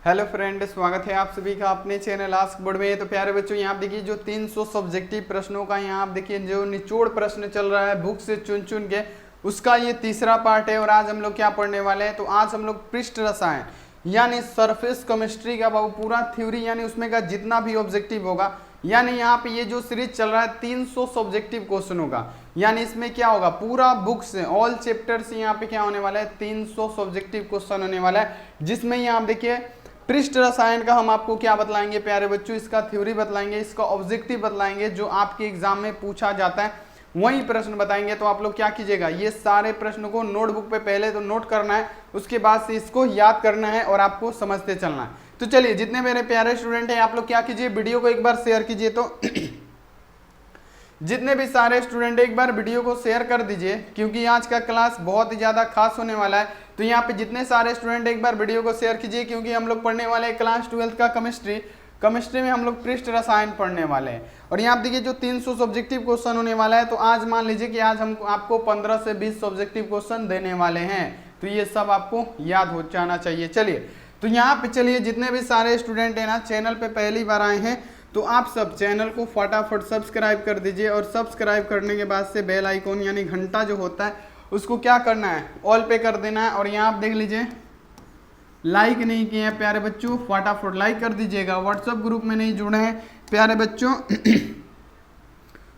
Hello friend, स्वागत है आप सभी का अपने चैनल आस्क बोर्ड में। तो प्यारे बच्चों, यहाँ आप देखिए जो 300 सब्जेक्टिव प्रश्नों का यहाँ आप देखिए जो निचोड़ प्रश्न चल रहा है बुक से चुन चुन के, उसका ये तीसरा पार्ट है। और आज हम लोग क्या पढ़ने वाले हैं, तो आज हम लोग पृष्ठ रसायन यानी सरफेस केमिस्ट्री का पूरा थ्योरी यानी उसमें का जितना भी ऑब्जेक्टिव होगा, यानी यहाँ पे ये जो सीरीज चल रहा है 300 सब्जेक्टिव क्वेश्चनों का, यानी इसमें क्या होगा पूरा बुक से ऑल चैप्टर से यहाँ पे क्या होने वाला है 300 सब्जेक्टिव क्वेश्चन होने वाला है। जिसमें यहाँ आप देखिए पृष्ठ रसायन का हम आपको क्या बतलाएंगे प्यारे बच्चों, इसका थ्योरी बतलाएंगे, इसका ऑब्जेक्टिव बतलाएंगे, जो आपके एग्जाम में पूछा जाता है वही प्रश्न बताएंगे। तो आप लोग क्या कीजिएगा, ये सारे प्रश्नों को नोटबुक पे पहले तो नोट करना है, उसके बाद से इसको याद करना है और आपको समझते चलना है। तो चलिए, जितने मेरे प्यारे स्टूडेंट हैं आप लोग क्या कीजिए, वीडियो को एक बार शेयर कीजिए। तो जितने भी सारे स्टूडेंट एक बार वीडियो को शेयर कर दीजिए, क्योंकि आज का क्लास बहुत ही ज़्यादा खास होने वाला है। तो यहाँ पे जितने सारे स्टूडेंट एक बार वीडियो को शेयर कीजिए, क्योंकि हम लोग पढ़ने वाले हैं क्लास 12 का केमिस्ट्री में हम लोग पृष्ठ रसायन पढ़ने वाले हैं। और यहाँ देखिए जो 300 सब्जेक्टिव क्वेश्चन होने वाला है, तो आज मान लीजिए कि आज हम आपको 15 से 20 सब्जेक्टिव क्वेश्चन देने वाले हैं। तो ये सब आपको याद हो जाना चाहिए। चलिए, तो यहाँ पे चलिए जितने भी सारे स्टूडेंट हैं ना चैनल पे पहली बार आए हैं, तो आप सब चैनल को फटाफट सब्सक्राइब कर दीजिए। और सब्सक्राइब करने के बाद से बेल आइकॉन यानी घंटा जो होता है उसको क्या करना है, ऑल पे कर देना है। और यहाँ आप देख लीजिए लाइक नहीं किए हैं प्यारे बच्चों, फटाफट लाइक कर दीजिएगा। व्हाट्सएप ग्रुप में नहीं जुड़े हैं प्यारे बच्चों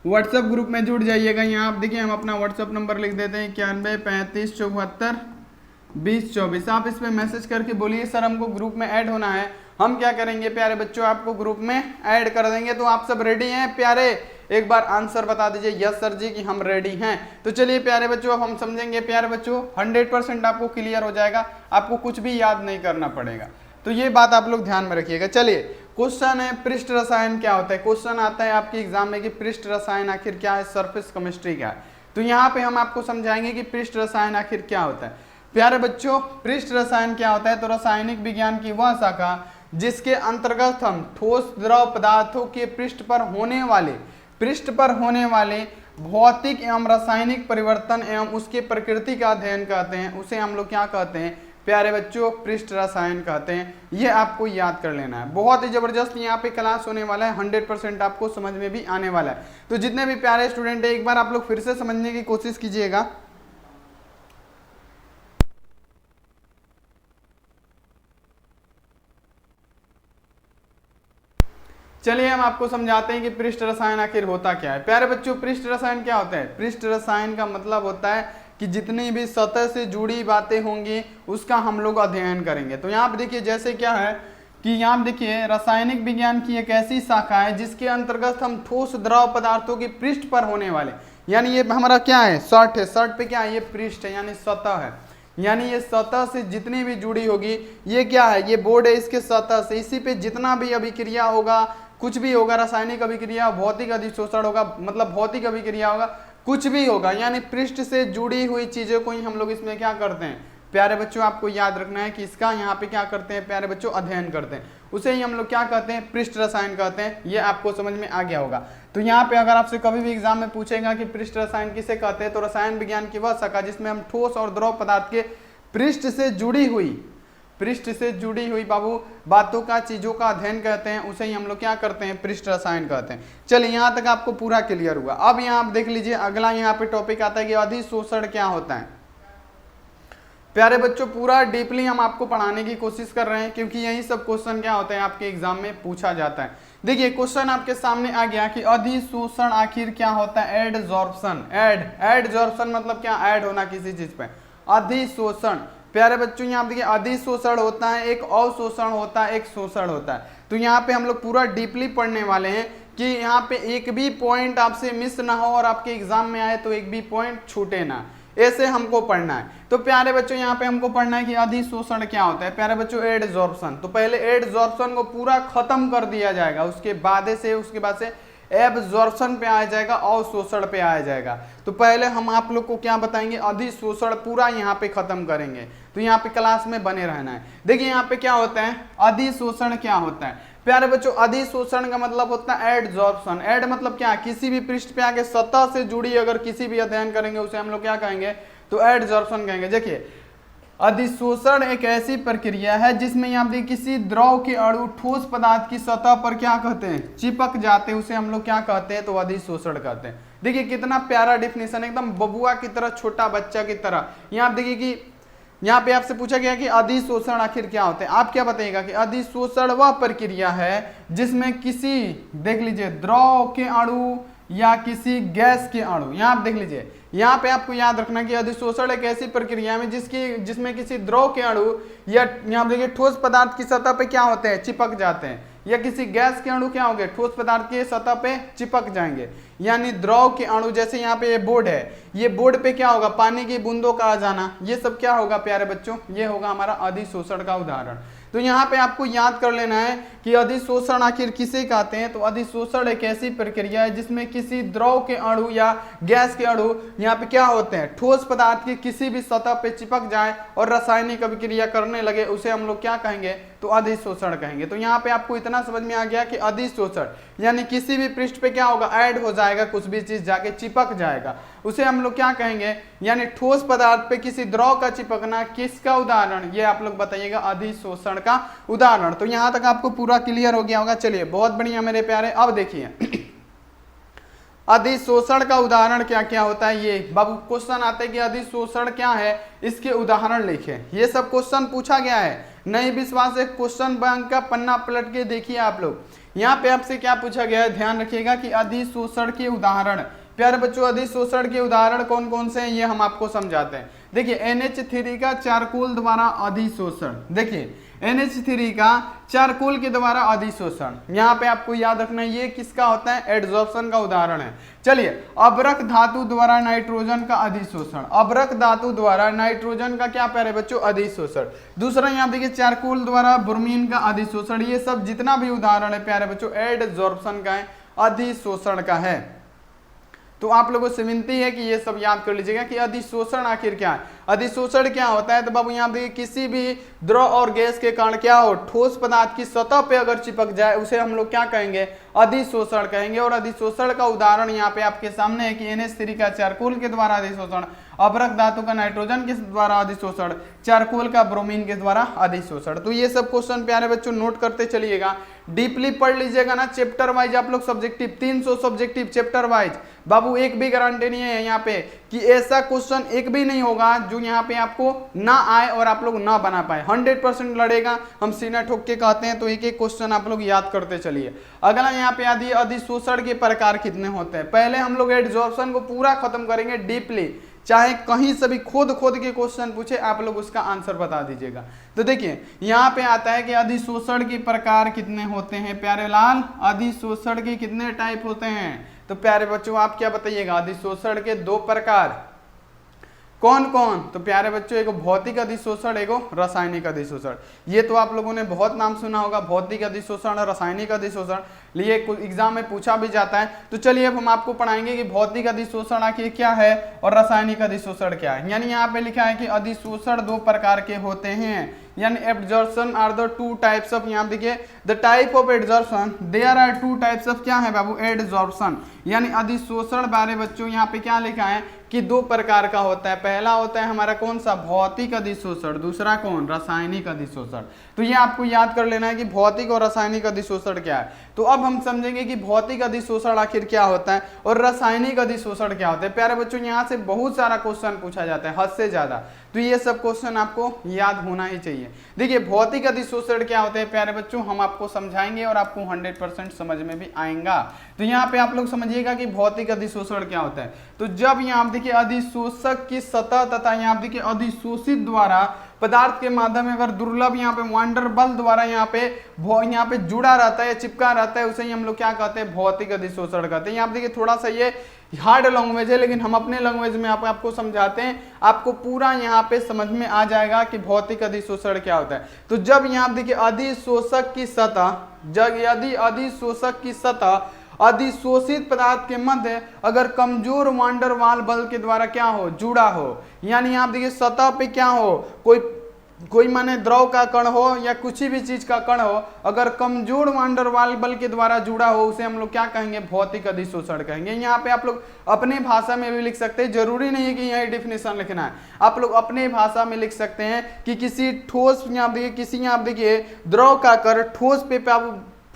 व्हाट्सएप ग्रुप में जुड़ जाइएगा। यहाँ आप देखिए हम अपना व्हाट्सएप नंबर लिख देते हैं 91 35 74 20 24। आप इस पर मैसेज करके बोलिए सर हमको ग्रुप में ऐड होना है। हम क्या करेंगे प्यारे बच्चों, आपको ग्रुप में ऐड कर देंगे। तो आप सब रेडी हैं प्यारे, एक बार आंसर बता दीजिए यस सर जी कि हम रेडी हैं। तो चलिए प्यारे बच्चों, अब हम समझेंगे प्यारे बच्चों 100% आपको क्लियर हो जाएगा, आपको कुछ भी याद नहीं करना पड़ेगा। तो ये बात आप लोग ध्यान में रखिएगा। चलिए, क्वेश्चन है पृष्ठ रसायन क्या होता है। क्वेश्चन आता है आपके एग्जाम में कि पृष्ठ रसायन आखिर क्या है, सरफेस केमिस्ट्री क्या है। तो यहाँ पे हम आपको समझाएंगे कि पृष्ठ रसायन आखिर क्या होता है। प्यारे बच्चों, पृष्ठ रसायन क्या होता है, तो रासायनिक विज्ञान की वह शाखा जिसके अंतर्गत हम ठोस द्रव पदार्थों के पृष्ठ पर होने वाले भौतिक एवं रासायनिक परिवर्तन एवं उसके प्रकृति का अध्ययन करते हैं, उसे हम लोग क्या कहते हैं प्यारे बच्चों, पृष्ठ रसायन कहते हैं। ये आपको याद कर लेना है। बहुत ही जबरदस्त यहाँ पे क्लास होने वाला है, 100% आपको समझ में भी आने वाला है। तो जितने भी प्यारे स्टूडेंट है एक बार आप लोग फिर से समझने की कोशिश कीजिएगा। चलिए हम आपको समझाते हैं कि पृष्ठ रसायन आखिर होता क्या है। प्यारे बच्चों, पृष्ठ रसायन क्या होता है। पृष्ठ रसायन का मतलब होता है कि जितनी भी सतह से जुड़ी बातें होंगी उसका हम लोग अध्ययन करेंगे। तो यहाँ पे देखिए जैसे क्या है कि यहाँ देखिए रासायनिक विज्ञान की एक ऐसी शाखा है जिसके अंतर्गत हम ठोस द्रव पदार्थों के पृष्ठ पर होने वाले, यानी ये हमारा क्या है शर्ट है, शर्ट पे क्या है ये पृष्ठ है यानी सतह है, यानी ये सतह से जितनी भी जुड़ी होगी, ये क्या है ये बोर्ड है, इसके सतह से इसी पे जितना भी अभिक्रिया होगा, कुछ भी होगा, रासायनिक अभिक्रिया, भौतिक अधिशोषण होगा, मतलब भौतिक अभिक्रिया होगा, कुछ भी होगा, यानी पृष्ठ से जुड़ी हुई चीजों को ही हम लोग इसमें क्या करते हैं प्यारे बच्चों, आपको याद रखना है कि इसका यहाँ पे क्या करते हैं प्यारे बच्चों अध्ययन करते हैं, उसे ही हम लोग क्या कहते हैं पृष्ठ रसायन कहते हैं। ये आपको समझ में आ गया होगा। तो यहाँ पे अगर आपसे कभी भी एग्जाम में पूछेगा कि पृष्ठ रसायन किसे कहते हैं, तो रसायन विज्ञान की वह शाखा जिसमें हम ठोस और द्रव पदार्थ के पृष्ठ से जुड़ी हुई बाबू बातों का, चीजों का अध्ययन कहते हैं, उसे ही हम लोग क्या करते हैं पृष्ठ रसायन कहते हैं। चलिए, यहाँ तक आपको पूरा क्लियर हुआ। अब यहाँ आप देख लीजिए अगला यहाँ पे टॉपिक आता है कि अधिशोषण क्या होता है। प्यारे बच्चों, पूरा डीपली हम आपको पढ़ाने की कोशिश कर रहे हैं, क्योंकि यही सब क्वेश्चन क्या होते हैं आपके एग्जाम में पूछा जाता है। देखिए क्वेश्चन आपके सामने आ गया कि अधिशोषण आखिर क्या होता है। एडजॉर्प्शन, एडजॉर्प्शन मतलब क्या, ऐड होना किसी चीज पे। अधिशोषण प्यारे बच्चों यहाँ देखिए अधिशोषण होता है, एक अवशोषण होता है, एक शोषण होता है। तो यहाँ पे हम लोग पूरा डीपली पढ़ने वाले हैं कि यहाँ पे एक भी पॉइंट आपसे मिस ना हो और आपके एग्जाम में आए तो एक भी पॉइंट छूटे ना, ऐसे हमको पढ़ना है। तो प्यारे बच्चों यहाँ पे हमको पढ़ना है कि अधिशोषण क्या होता है। प्यारे बच्चों एडजॉर्प्शन, तो पहले एडजॉर्प्शन को पूरा खत्म कर दिया जाएगा, उसके बाद से एब्जॉर्प्शन पे आ जाएगा, अवशोषण पे आ जाएगा। तो पहले हम आप लोग को क्या बताएंगे, अधिशोषण पूरा यहाँ पे खत्म करेंगे। तो यहाँ पे क्लास में बने रहना है। देखिए यहाँ पे क्या होता है, अधिशोषण क्या होता है प्यारे बच्चों। अधिशोषण का मतलब होता है एडजॉर्प्शन। एड मतलब क्या, किसी भी पृष्ठ पे आके सतह से जुड़ी अगर किसी भी अध्ययन करेंगे उसे हम लोग क्या कहेंगे, तो एडजॉर्प्शन कहेंगे। देखिए अधिशोषण एक ऐसी प्रक्रिया है जिसमें यहाँ पे किसी द्रव के अणु ठोस पदार्थ की सतह पर क्या कहते हैं, चिपक जाते हैं, उसे हम लोग क्या कहते हैं, तो अधिशोषण कहते हैं। देखिए कितना प्यारा डिफिनेशन, एकदम बबुआ की तरह, छोटा बच्चा की तरह। यहाँ देखिए कि यहाँ पे आपसे पूछा गया कि अधिशोषण आखिर क्या होते हैं, आप क्या बताइएगा कि अधिशोषण वह प्रक्रिया है जिसमें किसी, देख लीजिए, द्रव के अणु या किसी गैस के अणु, यहाँ आप देख लीजिए, यहाँ पे आपको याद रखना कि अधिशोषण एक ऐसी प्रक्रिया में जिसमें किसी द्रव के अणु या यहाँ देखिए ठोस पदार्थ की सतह पे क्या होते हैं, चिपक जाते हैं, या किसी गैस के अणु क्या होंगे, ठोस पदार्थ की सतह पे चिपक जाएंगे। यानी द्रव के अणु, जैसे यहाँ पे ये बोर्ड है, ये बोर्ड पे क्या होगा, पानी की बूंदों का आ जाना, ये सब क्या होगा प्यारे बच्चों, ये होगा हमारा अधिशोषण का उदाहरण। तो यहाँ पे आपको याद कर लेना है कि अधिशोषण आखिर किसे कहते हैं। तो अधिशोषण एक ऐसी प्रक्रिया है जिसमें किसी द्रव के अणु या गैस के अणु यहाँ पे क्या होते हैं, ठोस पदार्थ की किसी भी सतह पे चिपक जाए और रासायनिक अभिक्रिया करने लगे, उसे हम लोग क्या कहेंगे, तो अधिशोषण कहेंगे। तो यहाँ पे आपको इतना समझ में आ गया कि अधिशोषण यानी किसी भी पृष्ठ पे क्या होगा, ऐड हो जाएगा, कुछ भी चीज जाके चिपक जाएगा, उसे हम लोग क्या कहेंगे, यानी ठोस पदार्थ पे किसी द्रव का चिपकना, किसका उदाहरण, ये आप लोग बताइएगा, अधिशोषण का उदाहरण। तो यहां तक आपको पूरा क्लियर हो गया होगा। चलिए बहुत बढ़िया मेरे प्यारे, अब देखिए अधिशोषण का उदाहरण क्या क्या होता है। ये बाबू क्वेश्चन आता है कि अधिशोषण क्या है, इसके उदाहरण लिखे। ये सब क्वेश्चन पूछा गया है, नहीं विश्वास है क्वेश्चन बैंक का पन्ना पलट के देखिए आप लोग। यहाँ पे आपसे क्या पूछा गया है, ध्यान रखिएगा कि अधिशोषण के उदाहरण। प्यारे बच्चों अधिशोषण के उदाहरण कौन कौन से हैं ये हम आपको समझाते हैं। देखिए NH3 का चारकोल द्वारा अधिशोषण, देखिए NH3 का चारकोल के द्वारा अधिशोषण, यहाँ पे आपको याद रखना है ये किसका होता है, एडजॉर्प्शन का उदाहरण है। चलिए अभ्रक धातु द्वारा नाइट्रोजन का अधिशोषण, अभ्रक धातु द्वारा नाइट्रोजन का क्या प्यारे बच्चों, अधिशोषण। दूसरा यहाँ देखिए चारकोल द्वारा ब्रोमीन का अधिशोषण। ये सब जितना भी उदाहरण है प्यारे बच्चों एडजॉर्प्शन का है, अधिशोषण का है। तो आप लोगों से विनती है कि ये सब याद कर लीजिएगा कि अधिशोषण आखिर क्या है, अधिशोषण क्या होता है। तो बाबू यहाँ देखिए किसी भी द्रव और गैस के कारण क्या हो, ठोस पदार्थ की सतह पे अगर चिपक जाए उसे हम लोग क्या कहेंगे, अधिशोषण कहेंगे। और अधिशोषण का उदाहरण यहाँ पे आपके सामने है कि NH3 का चारकोल के द्वारा अधिशोषण, अभ्रक धातु का नाइट्रोजन के द्वारा अधिशोषण, चारकोल का ब्रोमीन के द्वारा अधिशोषण। तो ये सब क्वेश्चन प्यारे बच्चों नोट करते चलिएगा, डीपली पढ़ लीजिएगा ना, चैप्टर वाइज आप लोग सब्जेक्टिव 300 सब्जेक्टिव चैप्टर वाइज। बाबू एक भी गारंटी नहीं है यहाँ पे कि ऐसा क्वेश्चन एक भी नहीं होगा जो यहाँ पे आपको ना आए और आप लोग ना बना पाए। 100% लड़ेगा, हम सीना ठोक के कहते हैं। तो एक एक क्वेश्चन आप लोग याद करते चलिए। अगला यहाँ पे आदि अधिशोषण के प्रकार कितने होते हैं। पहले हम लोग एडजॉर्प्शन को पूरा खत्म करेंगे डीपली, चाहे कहीं से भी खोद के क्वेश्चन पूछे आप लोग उसका आंसर बता दीजिएगा। तो देखिए यहाँ पे आता है कि अधिशोषण के प्रकार कितने होते हैं प्यारे लाल, अधिशोषण के कितने टाइप होते हैं। तो प्यारे बच्चों आप क्या बताइएगा, अधिशोषण के 2 प्रकार कौन कौन। तो प्यारे बच्चों एगो भौतिक अधिशोषण, एगो रासायनिक अधिशोषण। ये तो आप लोगों ने बहुत नाम सुना होगा, भौतिक अधिशोषण और रासायनिक अधिशोषण, लिए एग्जाम में पूछा भी जाता है। तो चलिए अब हम आपको पढ़ाएंगे कि भौतिक अधिशोषण आखिर क्या है और रासायनिक अधिशोषण क्या है। यानी यहाँ पे लिखा है कि अधिशोषण 2 प्रकार के होते हैं, यानी absorption are the 2 types of. यहाँ देखिए the type of absorption, there are 2 types of क्या है बाबू, एब्जॉर्प्शन। यानी अधिशोषण बारे बच्चों यहाँ पे क्या लिखा है कि 2 प्रकार का होता है। पहला होता है हमारा कौन सा, भौतिक अधिशोषण, दूसरा कौन, रासायनिक अधिशोषण। तो ये आपको याद कर लेना है कि भौतिक और रासायनिक अधिशोषण क्या है। तो अब हम समझेंगे कि भौतिक अधिशोषण आखिर क्या होता है और रासायनिक अधिशोषण क्या होता है। प्यारे बच्चों यहाँ से बहुत सारा क्वेश्चन पूछा जाता है, हद से ज्यादा। तो ये सब क्वेश्चन आपको याद होना ही चाहिए। देखिए भौतिक अधिशोषण क्या होते हैं प्यारे बच्चों, हम आपको समझाएंगे और आपको 100% समझ में भी आएगा। तो यहाँ पे आप लोग समझिएगा कि भौतिक अधिशोषण क्या होता है। तो जब यहाँ देखिए अधिशोषक की सतह तथा यहाँ देखिए अधिशोषित द्वारा पदार्थ के माध्यम में अगर दुर्लभ यहाँ पे वांडर बल द्वारा यहाँ पे जुड़ा रहता है या चिपका रहता है, उसे ही हम लोग क्या कहते हैं, भौतिक अधिशोषण कहते हैं। यहाँ देखिए थोड़ा सा ये हार्ड लैंग्वेज है, लेकिन हम अपने लैंग्वेज में आपको समझाते हैं, आपको पूरा यहाँ पे समझ में आ जाएगा कि भौतिक अधिशोषण क्या होता है। तो जब यहाँ देखिए अधिशोषक की सतह, जब यदि अधिशोषक की सतह अधिशोषित पदार्थ के मध्य अगर कमजोर वांडर वाल बल के द्वारा क्या हो, जुड़ा हो, यानी आप देखिए सतह पे क्या हो, कोई कोई माने द्रव का कण हो या कुछ भी चीज का कण हो, अगर कमजोर वान डेर वाल बल के द्वारा जुड़ा हो उसे हम लोग क्या कहेंगे, भौतिक अधिशोषण कहेंगे। यहाँ पे आप लोग अपने भाषा में भी लिख सकते हैं, जरूरी नहीं है कि यही डिफिनेशन लिखना है, आप लोग अपने भाषा में लिख सकते हैं कि किसी ठोस, यहाँ देखिए किसी, यहाँ देखिए द्रव का कण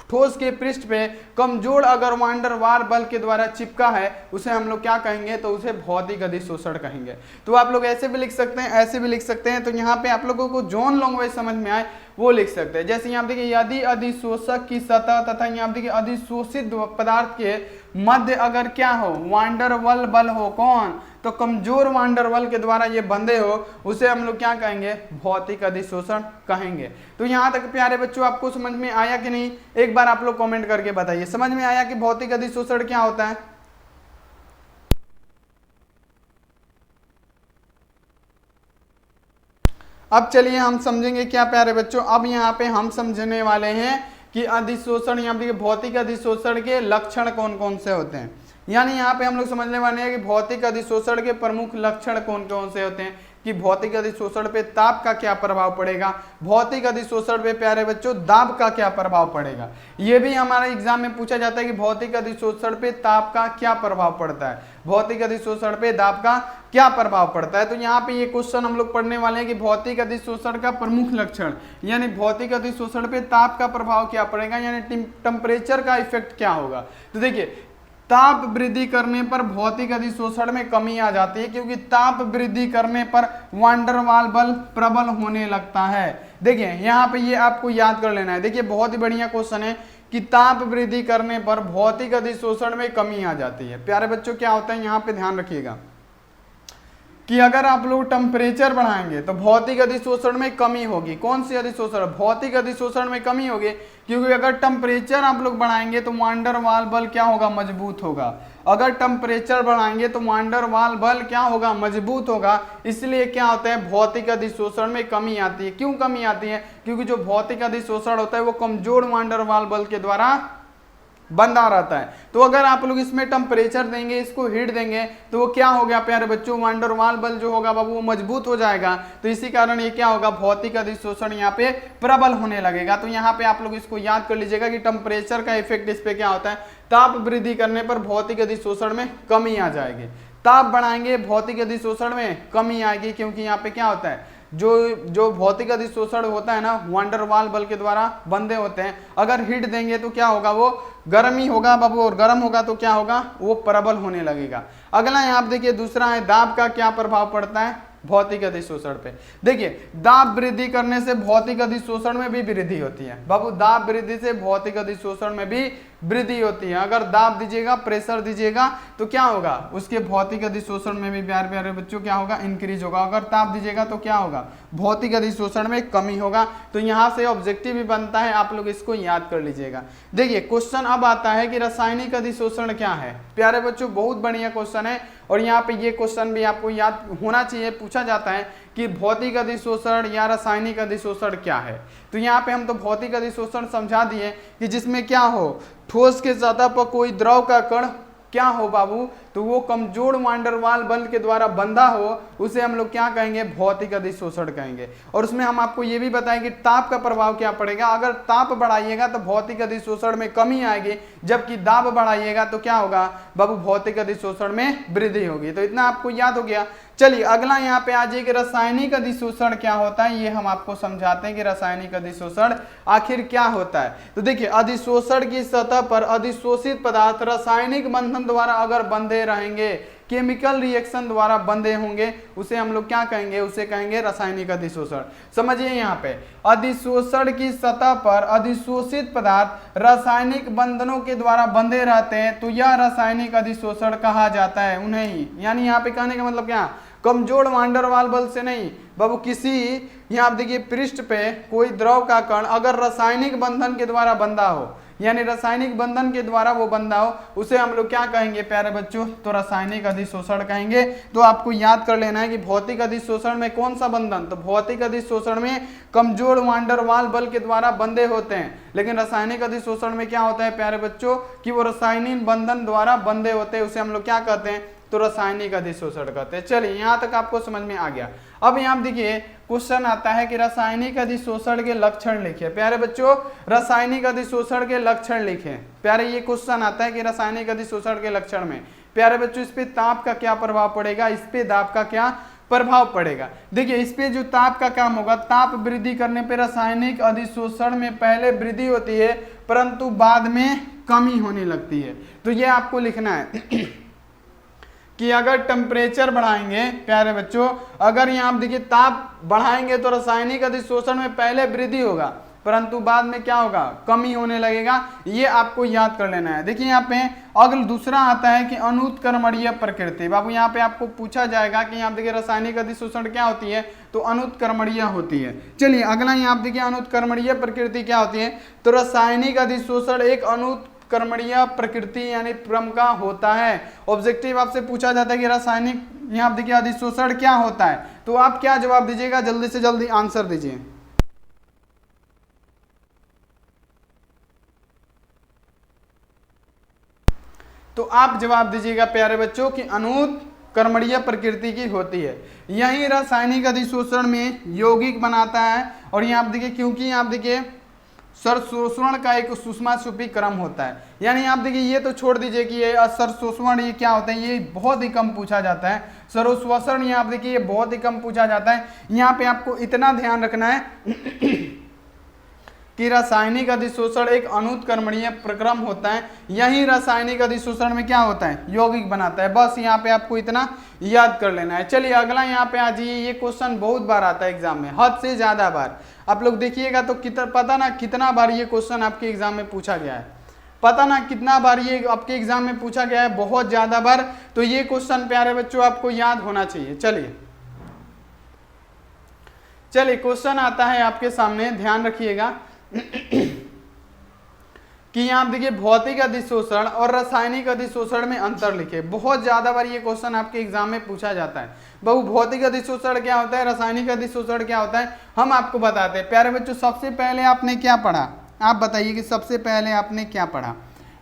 ठोस के पृष्ठ पे कमजोर अगर वान डेर वाल बल के द्वारा चिपका है उसे हम लोग क्या कहेंगे, तो उसे भौतिक अधिशोषण कहेंगे। तो आप लोग ऐसे भी लिख सकते हैं, ऐसे भी लिख सकते हैं। तो यहाँ पे आप लोगों को जोन लैंग्वेज समझ में आए वो लिख सकते हैं। जैसे यहाँ देखिए यदि अधिशोषक की सतह तथा यहाँ देखिए अधिशोषित पदार्थ के मध्य अगर क्या हो, वान डेर वाल बल हो, कौन, तो कमजोर वान डेर वाल के द्वारा ये बंधे हो, उसे हम लोग क्या कहेंगे, भौतिक अधिशोषण कहेंगे। तो यहाँ तक प्यारे बच्चों आपको समझ में आया कि नहीं, एक बार आप लोग कमेंट करके बताइए, समझ में आया कि भौतिक अधिशोषण क्या होता है। अब चलिए हम समझेंगे क्या प्यारे बच्चों, अब यहाँ पे हम समझने वाले हैं कि अधिशोषण, यहाँ पे भौतिक अधिशोषण के लक्षण कौन कौन से होते हैं। यानी यहाँ पे हम लोग समझने वाले हैं कि भौतिक अधिशोषण के प्रमुख लक्षण कौन कौन से होते हैं, कि भौतिक अधिशोषण पे ताप का क्या प्रभाव पड़ेगा, भौतिक अधिशोषण पे प्यारे बच्चों दाब का क्या प्रभाव पड़ेगा। ये भी हमारे एग्जाम में पूछा जाता है कि भौतिक अधिशोषण पे ताप का क्या प्रभाव पड़ता है, भौतिक अधिशोषण पे दाब का क्या प्रभाव पड़ता है। तो यहाँ पे ये क्वेश्चन हम लोग पढ़ने वाले हैं कि भौतिक अधिशोषण का प्रमुख लक्षण, यानी भौतिक अधिशोषण पे ताप का प्रभाव क्या पड़ेगा, यानी टेम्परेचर का इफेक्ट क्या होगा। तो देखिए ताप वृद्धि करने पर भौतिक अधिशोषण में कमी आ जाती है, क्योंकि ताप वृद्धि करने पर वान डेर वाल बल प्रबल होने लगता है। देखिए यहाँ पे ये आपको याद कर लेना है। देखिए बहुत ही बढ़िया क्वेश्चन है कि ताप वृद्धि करने पर भौतिक अधिशोषण में कमी आ जाती है। प्यारे बच्चों क्या होता है, यहाँ पे ध्यान रखिएगा कि अगर आप लोग टेम्परेचर बढ़ाएंगे तो भौतिक अधिशोषण में कमी होगी। कौन सी अधिशोषण, भौतिक अधिशोषण में कमी होगी, क्योंकि अगर टेम्परेचर आप लोग बढ़ाएंगे तो वान डेर वाल बल क्या होगा, मजबूत होगा। अगर टेम्परेचर बढ़ाएंगे तो वान डेर वाल बल क्या होगा, मजबूत होगा। इसलिए क्या होता है, भौतिक अधिशोषण में कमी आती है। क्यों कमी आती है, क्योंकि जो भौतिक अधिशोषण होता है वो कमजोर वान डेर वाल बल के द्वारा बंधा रहता है। तो अगर आप लोग इसमें टेम्परेचर देंगे, इसको हीट देंगे, तो वो क्या हो गया प्यारे बच्चों, वान डेर वाल बल जो होगा बाबू वो मजबूत हो जाएगा। तो इसी कारण ये क्या होगा, भौतिक अधिशोषण यहाँ पे प्रबल होने लगेगा। तो यहाँ पे आप लोग इसको याद कर लीजिएगा कि टेम्परेचर का इफेक्ट इस पे क्या होता है, ताप वृद्धि करने पर भौतिक अधिशोषण में कमी आ जाएगी। ताप बढ़ाएंगे भौतिक अधिशोषण में कमी आएगी, क्योंकि यहाँ पे क्या होता है, जो भौतिक अधिशोषण होता है ना वान डेर वाल बल के द्वारा बंधे होते हैं, अगर हीट देंगे तो क्या होगा, वो गर्म ही होगा बाबू, और गर्म होगा तो क्या होगा, वो प्रबल होने लगेगा। अगला यहाँ देखिए दूसरा है दाब का क्या प्रभाव पड़ता है भौतिक अधिशोषण पे। देखिए दाब वृद्धि करने से भौतिक अधिशोषण में भी वृद्धि होती है बाबू, दाब वृद्धि से भौतिक अधिशोषण में भी वृद्धि होती है। अगर दाब दीजिएगा, प्रेशर दीजिएगा तो क्या होगा, उसके भौतिक अधिशोषण में भी प्यारे प्यारे बच्चों क्या होगा, इंक्रीज होगा। अगर ताप दीजिएगा तो क्या होगा, भौतिक अधिशोषण में कमी होगा। तो यहाँ से ऑब्जेक्टिव भी बनता है, आप लोग इसको याद कर लीजिएगा। देखिए क्वेश्चन अब आता है कि रासायनिक अधिशोषण क्या है। प्यारे बच्चों बहुत बढ़िया क्वेश्चन है, और यहाँ पे ये क्वेश्चन भी आपको याद होना चाहिए, पूछा जाता है कि भौतिक अधिशोषण या रासायनिक अधिशोषण क्या है। तो यहाँ पे हम तो भौतिक अधिशोषण समझा दिए कि जिसमें क्या हो, ठोस के सतह पर कोई द्रव का कण क्या हो बाबू, तो वो कमजोर वान डेर वाल बल के द्वारा बंधा हो, उसे हम लोग क्या कहेंगे, भौतिक अधिशोषण कहेंगे। और उसमें हम आपको ये भी बताएं कि ताप का प्रभाव क्या पड़ेगा। अगर ताप बढ़ाइएगा तो भौतिक अधिशोषण में कमी आएगी, जबकि दाब बढ़ाइएगा तो क्या होगा बाबू, भौतिक अधिशोषण में वृद्धि होगी। तो इतना आपको याद हो गया। चलिए अगला यहाँ पे आ जाइए कि रासायनिक अधिशोषण क्या होता है, ये हम आपको समझाते हैं कि रासायनिक अधिशोषण आखिर क्या होता है। तो देखिए अधिशोषण की सतह पर अधिशोषित पदार्थ रासायनिक बंधन द्वारा अगर बंधे रहेंगे, केमिकल रिएक्शन द्वारा बंधे होंगे, उसे हम लोग क्या कहेंगे, उसे कहेंगे रासायनिक अधिशोषण। समझिए यहाँ पे अधिशोषण की सतह पर अधिशोषित पदार्थ रासायनिक बंधनों के द्वारा बंधे रहते हैं, तो यह रासायनिक अधिशोषण कहा जाता है उन्हें ही। यानी यहाँ पे कहने का मतलब क्या, कमजोर वान डेर वाल बल से नहीं बाबू, किसी यहाँ आप देखिए पृष्ठ पे कोई द्रव का कण अगर रासायनिक बंधन के द्वारा बंधा हो, यानी रासायनिक बंधन के द्वारा वो बंधा हो, उसे हम लोग क्या कहेंगे प्यारे बच्चों, तो रासायनिक अधिशोषण कहेंगे। तो आपको याद कर लेना है कि भौतिक अधिशोषण में कौन सा बंधन, तो भौतिक अधिशोषण में कमजोर वान डेर वाल बल के द्वारा बंधे होते हैं, लेकिन रासायनिक अधिशोषण में क्या होता है प्यारे बच्चों, कि वो रासायनिक बंधन द्वारा बंधे होते हैं, उसे हम लोग क्या कहते हैं, तो रासायनिक अधिशोषण कहते हैं। चलिए यहाँ तक आपको समझ में आ गया। अब यहाँ देखिए क्वेश्चन आता है कि रासायनिक अधिशोषण के लक्षण लिखे। प्यारे बच्चों रासायनिक अधिशोषण के लक्षण लिखे। प्यारे ये क्वेश्चन आता है कि रासायनिक अधिशोषण के लक्षण में प्यारे बच्चों इस पे ताप का क्या प्रभाव पड़ेगा, इस पे दाब का क्या प्रभाव पड़ेगा। देखिए इस पे जो ताप का काम होगा, ताप वृद्धि करने पे रासायनिक अधिशोषण में पहले वृद्धि होती है परंतु बाद में कमी होने लगती है। तो ये आपको लिखना है कि अगर टेम्परेचर बढ़ाएंगे प्यारे बच्चों, अगर यहाँ देखिए ताप बढ़ाएंगे तो रासायनिक अधिशोषण में पहले वृद्धि होगा परंतु बाद में क्या होगा, कमी होने लगेगा। ये आपको याद कर लेना है। देखिए यहाँ पे अगला दूसरा आता है कि अनुत्क्रमणीय प्रकृति। बाबू यहाँ पे आपको पूछा जाएगा कि यहाँ देखिए रासायनिक अधिशोषण क्या होती है, तो अनुत्क्रमणीय होती है। चलिए अगला यहाँ देखिए अनुत्क्रमणीय प्रकृति क्या होती है, तो रासायनिक अधिशोषण एक अनुत्क्रमणीय प्रकृति यानी क्रम का होता है। ऑब्जेक्टिव आपसे पूछा जाता है कि रासायनिक यहाँ देखिए अधिशोषण क्या होता है, तो आप क्या जवाब दीजिएगा, जल्दी से जल्दी आंसर दीजिए। तो आप जवाब दीजिएगा प्यारे बच्चों कि अनुत्क्रमणीय प्रकृति की होती है। यही रासायनिक अधिशोषण में यौगिक बनाता है। और यहाँ आप देखिए क्योंकि यहाँ देखिए सरशोषण का एक सुषमासुपी क्रम होता है, यानी आप देखिए ये तो छोड़ दीजिए कि ये सरशोषण ये क्या होता है, ये बहुत ही कम पूछा जाता है। सरशोषण यहाँ आप देखिए ये बहुत ही कम पूछा जाता है। यहाँ पे आपको इतना ध्यान रखना है कि रासायनिक अधिशोषण एक अनुत्क्रमणीय प्रक्रम होता है। यही रासायनिक अधिशोषण में क्या होता है, यौगिक बनाता है। बस यहाँ पे आपको इतना याद कर लेना है। चलिए अगला यहाँ पे आ जाइए। ये क्वेश्चन बहुत बार आता है एग्जाम में, हद से ज्यादा बार। आप लोग देखिएगा तो पता ना कितना बार ये क्वेश्चन आपके एग्जाम में पूछा गया है, पता ना कितना बार ये आपके एग्जाम में पूछा गया है, बहुत ज्यादा बार। तो ये क्वेश्चन प्यारे बच्चों आपको याद होना चाहिए। चलिए क्वेश्चन आता है आपके सामने, ध्यान रखिएगा कि यहाँ देखिए भौतिक अधिशोषण और रासायनिक अधिशोषण में अंतर लिखे। बहुत ज्यादा बार ये क्वेश्चन आपके एग्जाम में पूछा जाता है। बहु भौतिक अधिशोषण क्या होता है, रासायनिक अधिशोषण क्या होता है, हम आपको बताते हैं। प्यारे बच्चों सबसे पहले आपने क्या पढ़ा, आप बताइए कि सबसे पहले आपने क्या पढ़ा।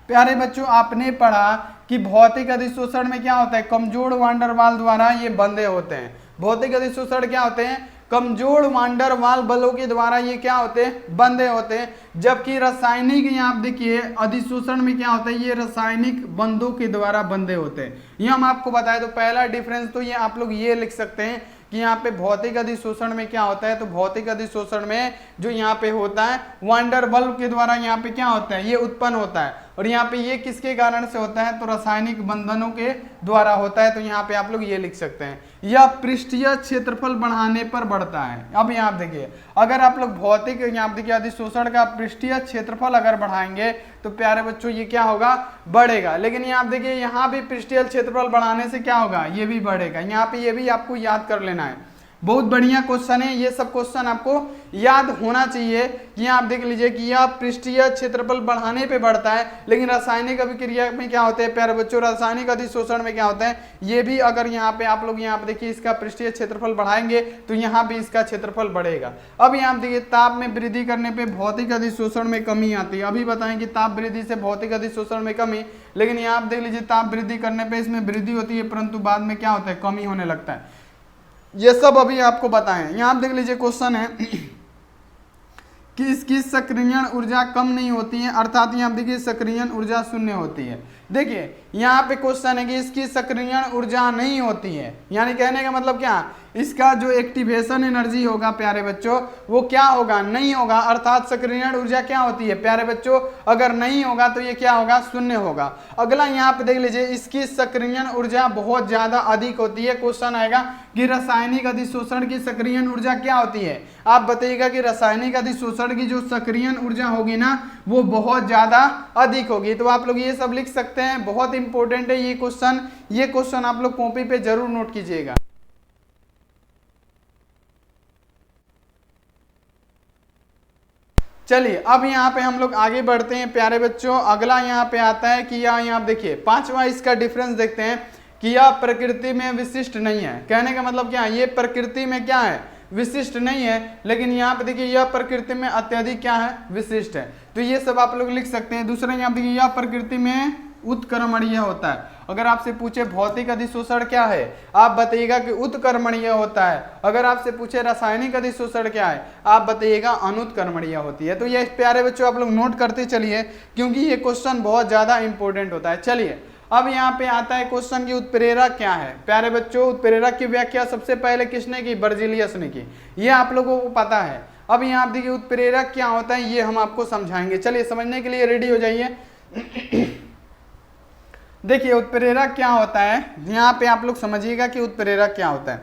प्यारे बच्चों आपने पढ़ा कि भौतिक अधिशोषण में क्या होता है, कमजोर वान डेर वाल द्वारा ये बंधे होते हैं। भौतिक अधिशोषण क्या होते हैं, कमजोर वान डेर वाल बलों के द्वारा ये क्या होते हैं, बंधे होते हैं। जबकि रासायनिक यहाँ आप देखिए अधिशोषण में क्या होता है, ये रासायनिक बंधों के द्वारा बंधे होते हैं। ये हम आपको बताए। तो पहला डिफरेंस तो ये आप लोग ये लिख सकते हैं कि यहाँ पे भौतिक अधिशोषण में क्या होता है, तो भौतिक अधिशोषण में जो यहाँ पे होता है वान डेर वाल्स के द्वारा यहाँ पे क्या होता है, ये उत्पन्न होता है। और यहाँ पे ये किसके कारण से होता है, तो रासायनिक बंधनों के द्वारा होता है। तो यहाँ पे आप लोग ये लिख सकते हैं, यह पृष्ठीय क्षेत्रफल बढ़ाने पर बढ़ता है। अब यहाँ देखिए अगर आप लोग भौतिक यहाँ देखिए अधिशोषण का पृष्ठीय क्षेत्रफल अगर बढ़ाएंगे तो प्यारे बच्चों ये क्या होगा, बढ़ेगा। लेकिन यहाँ देखिए यहाँ भी पृष्ठीय क्षेत्रफल बढ़ाने से क्या होगा, ये भी बढ़ेगा। यहाँ पे ये भी आपको याद कर लेना है। बहुत बढ़िया क्वेश्चन है, ये सब क्वेश्चन आपको याद होना चाहिए। कि आप देख लीजिए कि यह पृष्ठीय क्षेत्रफल बढ़ाने पे बढ़ता है, लेकिन रासायनिक अभिक्रिया में क्या होता है प्यारे बच्चों, रासायनिक अधिशोषण में क्या होता है, ये भी अगर यहाँ पे आप लोग यहाँ पे देखिए इसका पृष्ठीय क्षेत्रफल बढ़ाएंगे तो यहाँ भी इसका क्षेत्रफल बढ़ेगा। अब यहाँ देखिए ताप में वृद्धि करने पे भौतिक अधिशोषण में कमी आती है। अभी बताएं कि ताप वृद्धि से भौतिक अधिशोषण में कमी, लेकिन यहाँ आप देख लीजिए ताप वृद्धि करने पे इसमें वृद्धि होती है परंतु बाद में क्या होता है, कमी होने लगता है। ये सब अभी आपको बताएं। यहाँ आप देख लीजिए क्वेश्चन है कि इसकी सक्रियण ऊर्जा कम नहीं होती है, अर्थात यहाँ देखिए सक्रियण ऊर्जा शून्य होती है। देखिए यहाँ पे क्वेश्चन है कि इसकी सक्रियण ऊर्जा नहीं होती है, यानी कहने का मतलब क्या, इसका जो एक्टिवेशन एनर्जी होगा प्यारे बच्चों वो क्या होगा, नहीं होगा। अर्थात सक्रियण ऊर्जा क्या होती है प्यारे बच्चों, अगर नहीं होगा तो ये क्या होगा, शून्य होगा। अगला यहाँ पे देख लीजिए इसकी सक्रियण ऊर्जा बहुत ज्यादा अधिक होती है। क्वेश्चन आएगा कि रासायनिक अधिशोषण की सक्रियण ऊर्जा क्या होती है, आप बताइएगा कि रासायनिक अधिशोषण की जो सक्रियण ऊर्जा होगी ना वो बहुत ज्यादा अधिक होगी। तो आप लोग ये सब लिख सकते हैं, बहुत इंपॉर्टेंट है ये क्वेश्चन। ये क्वेश्चन आप लोग कॉपी पे जरूर नोट कीजिएगा। चलिए अब यहाँ पे हम लोग आगे बढ़ते हैं प्यारे बच्चों। अगला यहाँ पे आता है कि यहाँ देखिए पांचवा इसका डिफरेंस देखते हैं कि यह प्रकृति में विशिष्ट नहीं है। कहने का मतलब क्या है, ये प्रकृति में क्या है, विशिष्ट नहीं है, लेकिन यहाँ पे देखिए यह प्रकृति में अत्यधिक क्या है, विशिष्ट है। तो ये सब आप लोग लिख सकते हैं। दूसरा यहाँ देखिए यह प्रकृति में उत्क्रमणीय होता है। अगर आपसे पूछे भौतिक अधिशोषण क्या है, आप बताइएगा कि उत्क्रमणीय होता है। अगर आपसे पूछे रासायनिक अधिशोषण क्या है, आप बताइएगा अनुत्क्रमणीय होती है। तो ये प्यारे बच्चों आप लोग नोट करते चलिए, क्योंकि ये क्वेश्चन बहुत ज्यादा इंपॉर्टेंट होता है। चलिए अब यहाँ पे आता है क्वेश्चन की उत्प्रेरक क्या है। प्यारे बच्चों उत्प्रेरक की व्याख्या सबसे पहले किसने की, बर्जीलियस ने की, ये आप लोगों को पता है। अब यहाँ आप देखिए उत्प्रेरक क्या होता है ये हम आपको समझाएंगे। चलिए समझने के लिए रेडी हो जाइए। देखिए उत्प्रेरक क्या होता है, यहाँ पे आप लोग समझिएगा कि उत्प्रेरक क्या होता है।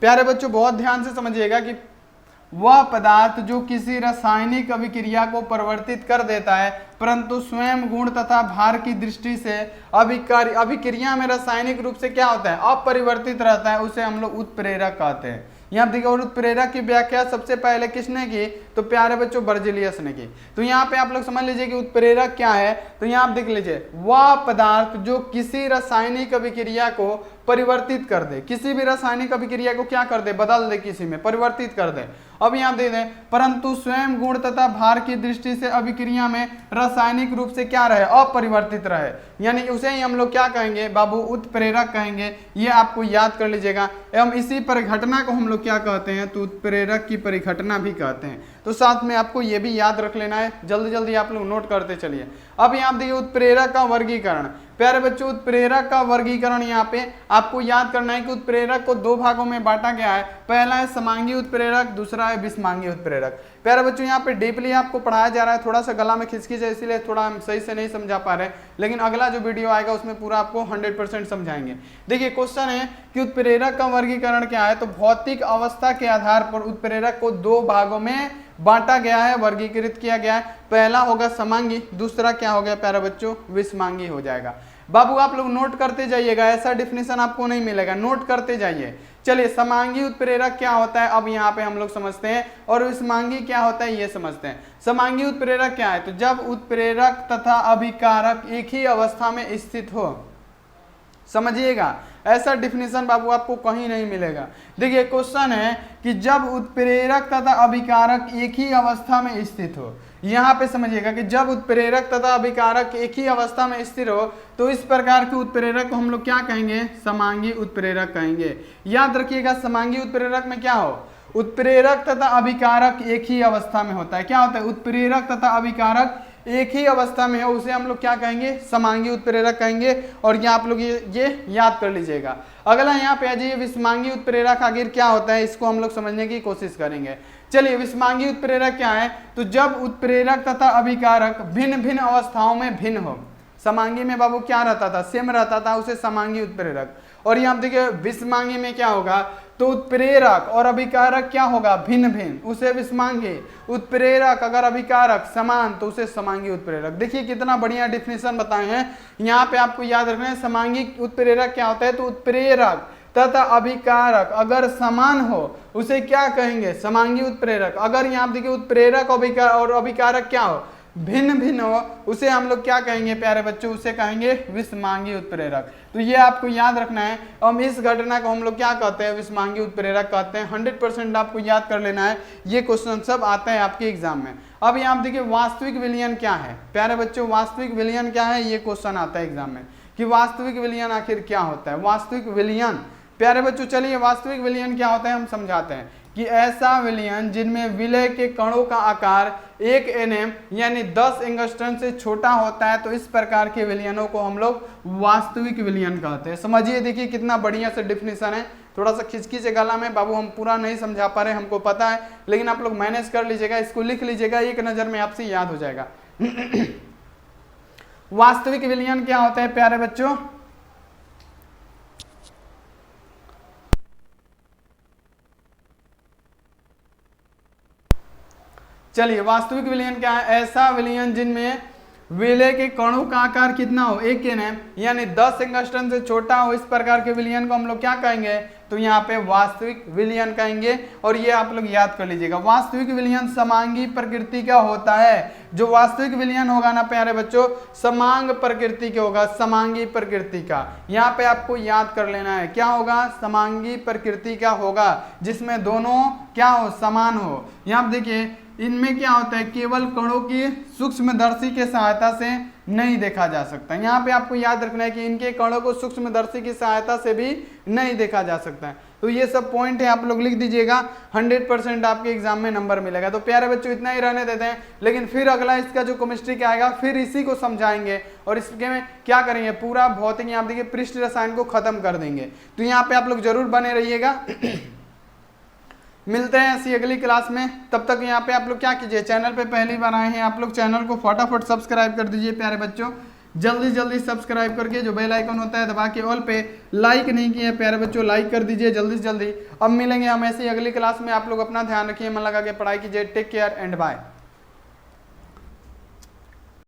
प्यारे बच्चों बहुत ध्यान से समझिएगा कि वह पदार्थ जो किसी रासायनिक अभिक्रिया को परिवर्तित कर देता है, परंतु स्वयं गुण तथा भार की दृष्टि से अभिक्रिया में रासायनिक रूप से क्या होता है, अपरिवर्तित रहता है, उसे हम लोग उत्प्रेरक कहते हैं। यहाँ देखिए और उत्प्रेरक की व्याख्या सबसे पहले किसने की, तो प्यारे बच्चों बर्जीलियस ने की। तो यहाँ पे आप लोग समझ लीजिए कि उत्प्रेरक क्या है। तो यहाँ आप देख लीजिए वह पदार्थ जो किसी रासायनिक अभिक्रिया को परिवर्तित कर दे, किसी भी रासायनिक अभिक्रिया को क्या कर दे, बदल दे, किसी में परिवर्तित कर दे। अब यहाँ दे दें परंतु स्वयं गुण तथा भार की दृष्टि से अभिक्रिया में रासायनिक रूप से क्या रहे, अपरिवर्तित रहे, यानी उसे ही हम लोग क्या कहेंगे बाबू, उत्प्रेरक कहेंगे। ये आपको याद कर लीजिएगा। एवं इसी परिघटना को हम लोग क्या कहते हैं, तो उत्प्रेरक की परिघटना भी कहते हैं। तो साथ में आपको ये भी याद रख लेना है, जल्दी जल्दी आप लोग नोट करते चलिए। अब यहाँ देखिए उत्प्रेरक का वर्गीकरण। प्यारे बच्चों उत्प्रेरक का वर्गीकरण यहाँ पे आपको याद करना है कि उत्प्रेरक को दो भागों में बांटा गया है। पहला है समांगी उत्प्रेरक, दूसरा है विषमांगी उत्प्रेरक। प्यारे बच्चों यहाँ पे डीपली आपको पढ़ाया जा रहा है, थोड़ा सा गला में खिचखिच है इसीलिए थोड़ा हम सही से नहीं समझा पा रहे, लेकिन अगला जो वीडियो आएगा उसमें पूरा आपको 100% समझाएंगे। देखिए क्वेश्चन है कि उत्प्रेरक का वर्गीकरण क्या है, तो भौतिक अवस्था के आधार पर उत्प्रेरक को दो भागों में बांटा गया है, वर्गीकृत किया गया है। पहला होगा समांगी, दूसरा क्या हो गया प्यारे बच्चों, विषमांगी हो जाएगा। बाबू आप लोग नोट करते जाइएगा, ऐसा डिफिनेशन आपको नहीं मिलेगा, नोट करते जाइए। चलिए समांगी उत्प्रेरक क्या होता है अब यहाँ पे हम लोग समझते हैं, और विषमांगी क्या होता है ये समझते हैं। समांगी उत्प्रेरक क्या है, तो जब उत्प्रेरक तथा अभिकारक एक ही अवस्था में स्थित हो, समझिएगा ऐसा डिफिनेशन बाबू आपको कहीं नहीं मिलेगा। देखिए क्वेश्चन है कि जब उत्प्रेरक तथा अभिकारक एक ही अवस्था में स्थित हो, यहाँ पे समझिएगा कि जब उत्प्रेरक तथा अभिकारक एक ही अवस्था में स्थिर हो तो इस प्रकार के उत्प्रेरक को हम लोग क्या कहेंगे, समांगी उत्प्रेरक कहेंगे। याद रखिएगा समांगी उत्प्रेरक में क्या हो, उत्प्रेरक तथा अभिकारक एक ही अवस्था में होता है। क्या होता है, उत्प्रेरक तथा अभिकारक एक ही अवस्था में हो, उसे हम लोग क्या कहेंगे, समांगी उत्प्रेरक कहेंगे। और ये आप लोग ये याद कर लीजिएगा। अगला यहाँ पे आ जाइए विषमांगी उत्प्रेरक आखिर क्या होता है, इसको हम लोग समझने की कोशिश करेंगे। चलिए विषमांगी उत्प्रेरक क्या है, तो जब उत्प्रेरक तथा अभिकारक भिन्न भिन्न अवस्थाओं में भिन्न हो। समांगी में बाबू क्या रहता था, सेम रहता था, उसे समांगी उत्प्रेरक। और यहाँ देखिए विषमांगी में क्या होगा, तो उत्प्रेरक और अभिकारक क्या होगा, भिन्न भिन्न, उसे विषमांगी। उत्प्रेरक अगर अभिकारक समान तो उसे समांगी उत्प्रेरक। देखिए कितना बढ़िया डिफिनेशन बताए हैं। यहाँ पे आपको याद रखना है समांगी उत्प्रेरक क्या होता है, तो उत्प्रेरक तथा अभिकारक अगर समान हो उसे क्या कहेंगे, समांगी उत्प्रेरक। अगर यहाँ देखिए उत्प्रेरक और अभिकारक क्या हो, भिन्न भिन्न हो, उसे हम लोग क्या कहेंगे प्यारे बच्चों, उसे कहेंगे विषमांगी उत्प्रेरक। तो ये आपको याद रखना है। हम इस घटना को हम लोग क्या कहते हैं, विषमांगी उत्प्रेरक कहते हैं। 100% आपको याद कर लेना है, ये क्वेश्चन सब आता है आपके एग्जाम में। अब यहाँ देखिए वास्तविक विलयन क्या है, प्यारे बच्चों वास्तविक विलयन क्या है, ये क्वेश्चन आता है एग्जाम में कि वास्तविक विलयन आखिर क्या होता है। वास्तविक विलयन प्यारे बच्चों, चलिए वास्तविक विलयन क्या होता है हम समझाते हैं कि ऐसा विलयन जिनमें विलय के कणों का आकार 1 nm यानी 10 एंगस्ट्रम से छोटा होता है, तो इस प्रकार के विलयनों को हम लोग वास्तविक विलयन कहते हैं। समझिए देखिए कितना बढ़िया से डिफिनेशन है। थोड़ा सा खिचखिच गला में बाबू, हम पूरा नहीं समझा पा रहे, हमको पता है, लेकिन आप लोग मैनेज कर लीजिएगा, इसको लिख लीजिएगा, एक नजर में आपसे याद हो जाएगा। वास्तविक विलयन क्या होता है प्यारे बच्चों, चलिए वास्तविक विलयन क्या है, ऐसा विलयन जिनमें विलय के कणों का आकार कितना हो, 1 nm यानी 10 एंगस्ट्रम से छोटा हो, इस प्रकार के विलयन को हम लोग क्या कहेंगे, तो यहाँ पे वास्तविक विलयन कहेंगे। और ये आप लोग याद कर लीजिएगा, वास्तविक विलयन समांगी प्रकृति का होता है। जो वास्तविक विलयन होगा ना प्यारे बच्चों, समांग प्रकृति के होगा, समांगी प्रकृति का। यहाँ पे आपको याद कर लेना है, क्या होगा, समांगी प्रकृति का होगा, जिसमें दोनों क्या हो, समान हो। यहाँ देखिए इनमें क्या होता है, केवल कणों की सूक्ष्मदर्शी के सहायता से नहीं देखा जा सकता। यहाँ पे आपको याद रखना है कि इनके कणों को सूक्ष्मदर्शी की सहायता से भी नहीं देखा जा सकता है। तो ये सब पॉइंट है, आप लोग लिख दीजिएगा, 100% आपके एग्जाम में नंबर मिलेगा। तो प्यारे बच्चों इतना ही रहने देते हैं, लेकिन फिर अगला इसका जो केमिस्ट्री का आएगा फिर इसी को समझाएंगे और इसके में क्या करेंगे, पूरा भौतिक यहाँ देखिए पृष्ठ रसायन को खत्म कर देंगे। तो यहाँ पे आप लोग जरूर बने रहिएगा। मिलते हैं ऐसी अगली क्लास में, तब तक यहाँ पे आप लोग क्या कीजिए, चैनल पे पहली बार आए हैं आप लोग चैनल को फटाफट सब्सक्राइब कर दीजिए प्यारे बच्चों, जल्दी सब्सक्राइब करके जो बेल आइकन होता है दबा के ऑल पे, लाइक नहीं किए प्यारे बच्चों लाइक कर दीजिए जल्दी से जल्दी। अब मिलेंगे हम ऐसी अगली क्लास में, आप लोग अपना ध्यान रखिए, मन लगा के पढ़ाई कीजिए। Take care and bye.